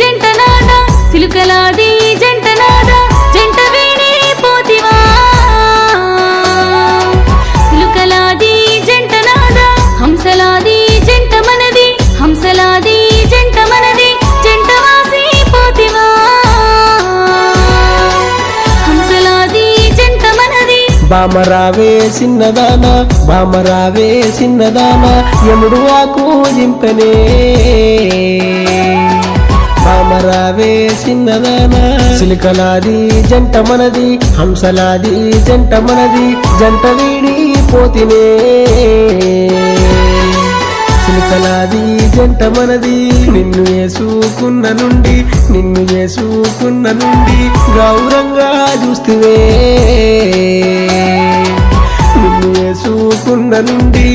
జంటనాద సిలుకలాది జంటనాద జంట వీడి పోతివా సిలుకలాది జంటనాద హంసలాది జంట మనది హంసలాది జంట మనది జంట వాసి పోతివా హంసలాది జంట మనది బామరావే సిన్నదానా బామరావే సిన్నదానా యముడు వాకు జింపనే బామరావే సిన్నదానా సిలుకలాది జంట మనది హంసలాది జంట మనది జంట వీడి పోతినే సిలుకలాది జంట మనది నిన్ను చేసుకున్న నుండి గౌరంగా చూస్తువే నిన్ను చేసుకున్న నుండి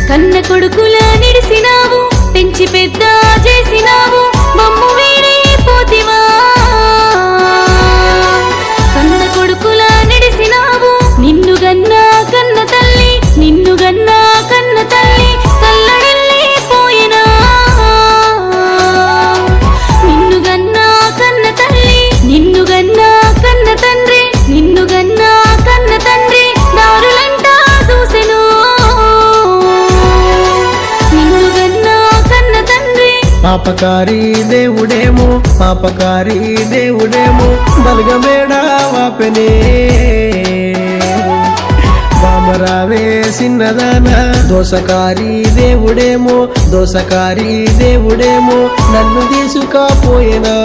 కన్న కొడుకులా నిడిసినావు పెంచి పెద్ద చేసినావు మమ్ము వీడి పోతివా కన్న కొడుకులా నిడిసినావు నిన్ను గన్నా కన్న తల్లి నిన్ను గన్నా కన్న తల్లి తల్లడిల్లి పోయినా నిన్ను గన్నా కన్న తల్లి నిన్ను గన్నా కన్న తండ్రి నిన్ను గన్నా కన్న తండ్రి దారులంటా చూసెను పాపకారి దేవుడేమో బలగమేడ వాపెనే బామరావే సిన్నదానా దోసకారి దేవుడేమో నన్ను తీసుకపోయినా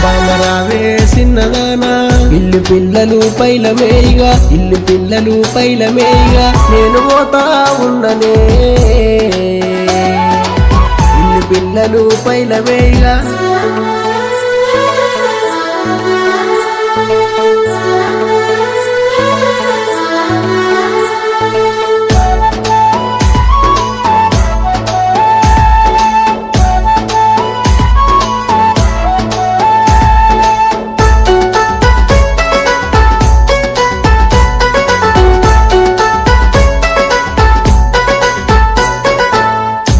బామరావే సిన్నదానా ఇల్లు పిల్లలు పైలమేయిగా నేను పోతా ఉన్ననే ఇల్లు పిల్లలు పైలమేయిగా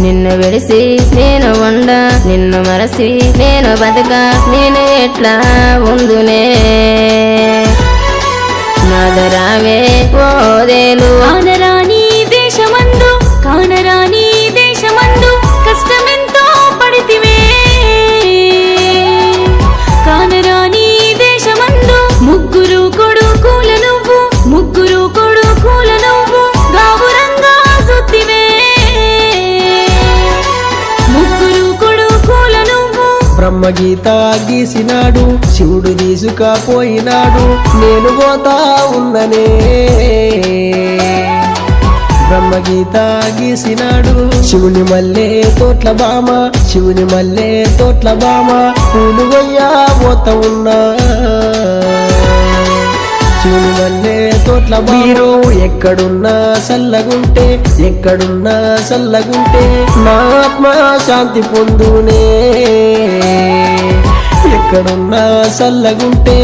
నిన్ను విడిసి నేను ఉండ నిన్ను మరసి నేను బతక నేను ఎట్లా ఉందునే నాదరావే ఓదేలు కానరాని దేశమందు కష్టమెంతో పడితివే కానరాని దేశమందు ముగ్గురు కొడుకుల నువ్వు గావురంగా సుత్తివే బ్రహ్మగీత గీసినాడు శివుడు తీసుకపోయినాడు నేను పోతా ఉన్ననే బ్రహ్మగీత గీసినాడు శివుని మల్లె తోట్ల బామ పూలు గొయ్యా పోతా ఉన్నా శివుని మల్లె తోట్ల మీరు ఎక్కడున్నా సల్లగుంటే నా ఆత్మ శాంతి పొందునే ఎక్కడున్నా సల్లగుంటే